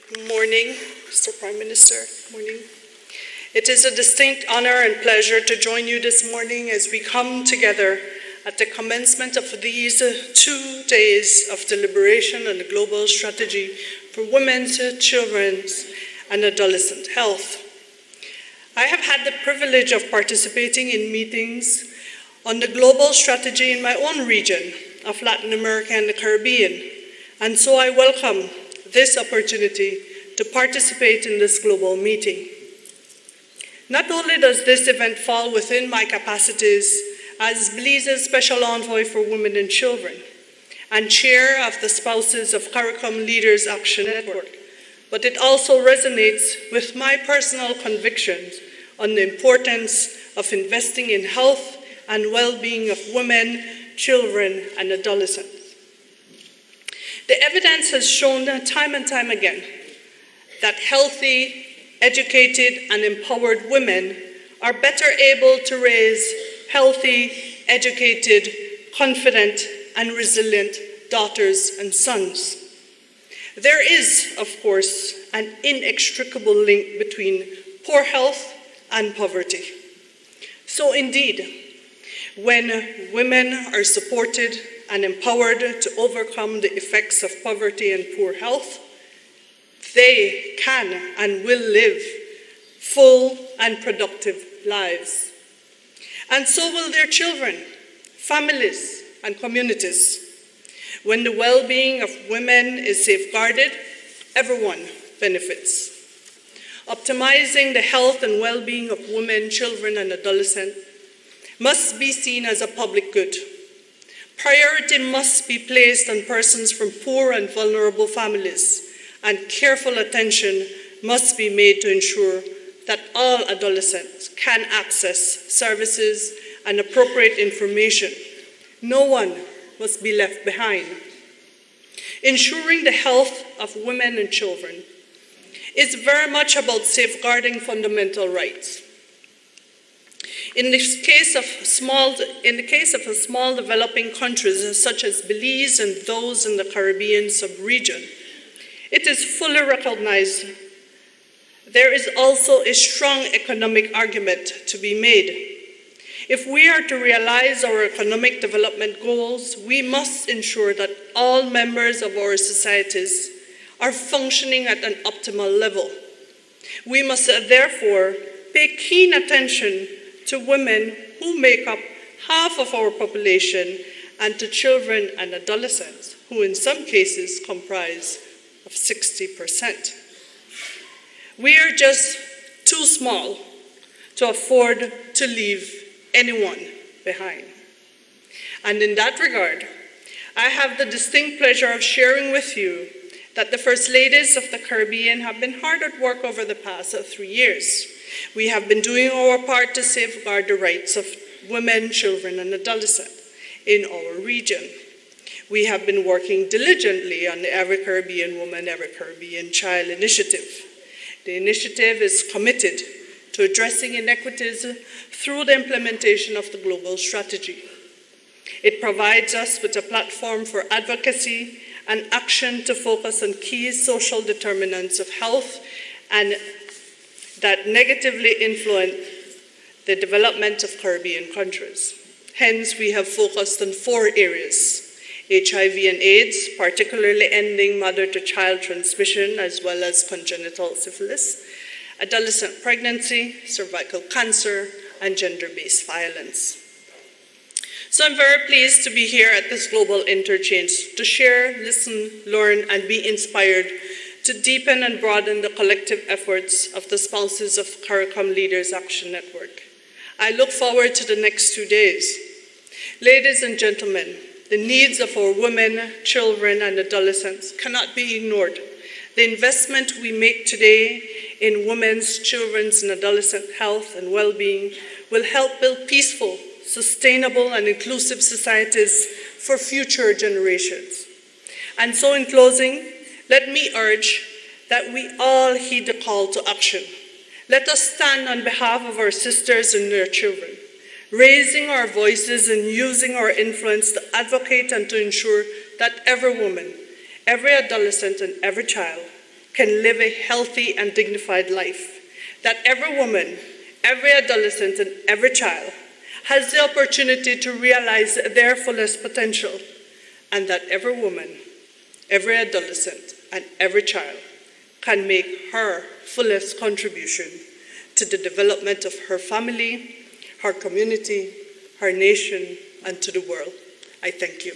Good morning, Mr. Prime Minister. Good morning. It is a distinct honor and pleasure to join you this morning as we come together at the commencement of these 2 days of deliberation on the global strategy for women's, children's, and adolescent health. I have had the privilege of participating in meetings on the global strategy in my own region of Latin America and the Caribbean, and so I welcome this opportunity to participate in this global meeting. Not only does this event fall within my capacities as Belize's Special Envoy for Women and Children and Chair of the Spouses of CARICOM Leaders Action Network, but it also resonates with my personal convictions on the importance of investing in health and well-being of women, children, and adolescents. The evidence has shown time and time again that healthy, educated, and empowered women are better able to raise healthy, educated, confident, and resilient daughters and sons. There is, of course, an inextricable link between poor health and poverty. So indeed, when women are supported and empowered to overcome the effects of poverty and poor health, they can and will live full and productive lives. And so will their children, families, and communities. When the well-being of women is safeguarded, everyone benefits. Optimizing the health and well-being of women, children, and adolescents must be seen as a public good. Priority must be placed on persons from poor and vulnerable families, and careful attention must be made to ensure that all adolescents can access services and appropriate information. No one must be left behind. Ensuring the health of women and children is very much about safeguarding fundamental rights. In the case of small developing countries such as Belize and those in the Caribbean sub-region, it is fully recognized there is also a strong economic argument to be made. If we are to realize our economic development goals, we must ensure that all members of our societies are functioning at an optimal level. We must therefore pay keen attention to women who make up half of our population and to children and adolescents who in some cases comprise of 60%. We are just too small to afford to leave anyone behind. And in that regard, I have the distinct pleasure of sharing with you that the First Ladies of the Caribbean have been hard at work over the past 3 years. We have been doing our part to safeguard the rights of women, children, and adolescents in our region. We have been working diligently on the Every Caribbean Woman, Every Caribbean Child initiative. The initiative is committed to addressing inequities through the implementation of the global strategy. It provides us with a platform for advocacy and action to focus on key social determinants of health and that negatively influence the development of Caribbean countries. Hence, we have focused on 4 areas: HIV and AIDS, particularly ending mother-to-child transmission as well as congenital syphilis, adolescent pregnancy, cervical cancer, and gender-based violence. So I'm very pleased to be here at this global interchange to share, listen, learn, and be inspired to deepen and broaden the collective efforts of the spouses of CARICOM Leaders Action Network. I look forward to the next 2 days. Ladies and gentlemen, the needs of our women, children, and adolescents cannot be ignored. The investment we make today in women's, children's, and adolescent health and well-being will help build peaceful, sustainable, and inclusive societies for future generations. And so in closing, let me urge that we all heed the call to action. Let us stand on behalf of our sisters and their children, raising our voices and using our influence to advocate and to ensure that every woman, every adolescent, and every child can live a healthy and dignified life, that every woman, every adolescent, and every child has the opportunity to realize their fullest potential, and that every woman, every adolescent, and every child can make her fullest contribution to the development of her family, her community, her nation, and to the world. I thank you.